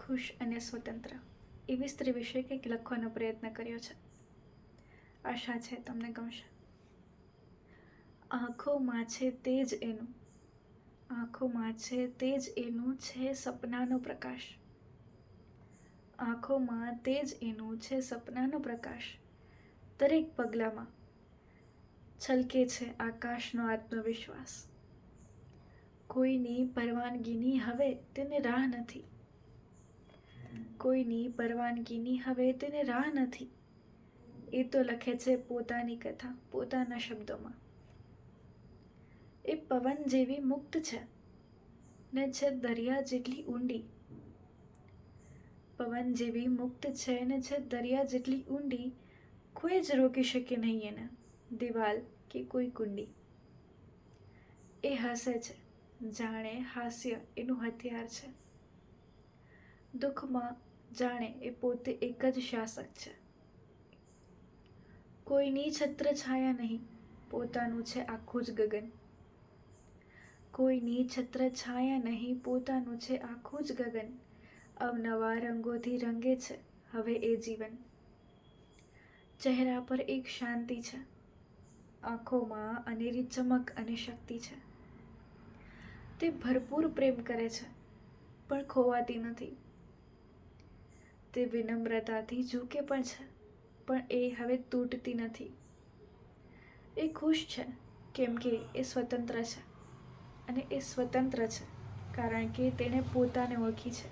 ખુશ અને સ્વતંત્ર એવી સ્ત્રી વિશે કંઈક લખવાનો પ્રયત્ન કર્યો છે. આશા છે તમને ગમશે. આંખોમાં છે તેજ એનું, આંખોમાં છે તેજ એનું છે સપનાનો પ્રકાશ. આંખોમાં તેજ એનું છે સપનાનો પ્રકાશ. દરેક પગલામાં છલકે છે આકાશનો આત્મવિશ્વાસ. કોઈની પરવાનગીની હવે તેને રાહ નથી, કોઈની પરવાનગીની હવે તેને રાહ નથી. એ તો લખે છે પોતાની કથા પોતાના શબ્દોમાં. એ પવન જેવી મુક્ત છે ને છે દરિયા જેટલી ઊંડી. પવન જેવી મુક્ત છે ને છે દરિયા જેટલી ઊંડી. કોઈ જ રોકી શકે નહીં એને, દિવાલ કે કોઈ કુંડી. એ હસે છે જાણે હાસ્ય એનું હથિયાર છે. દુઃખમાં જાણે એ પોતે એક જ શાસક છે. કોઈની છત્રછાયા નહીં, પોતાનું છે આખું જ ગગન. કોઈની છત્રછાયા નહીં, પોતાનું છે આખું જ ગગન. અવનવા રંગોથી રંગે છે હવે એ જીવન. ચહેરા પર એક શાંતિ છે, આંખોમાં અનેરી ચમક અને શક્તિ છે. તે ભરપૂર પ્રેમ કરે છે પણ ખોવાતી નથી. તે વિનમ્રતાથી ઝૂકે પણ છે પણ એ હવે તૂટતી નથી. એ ખુશ છે કેમ કે એ સ્વતંત્ર છે, અને એ સ્વતંત્ર છે કારણ કે તેણે પોતાને ઓળખી છે.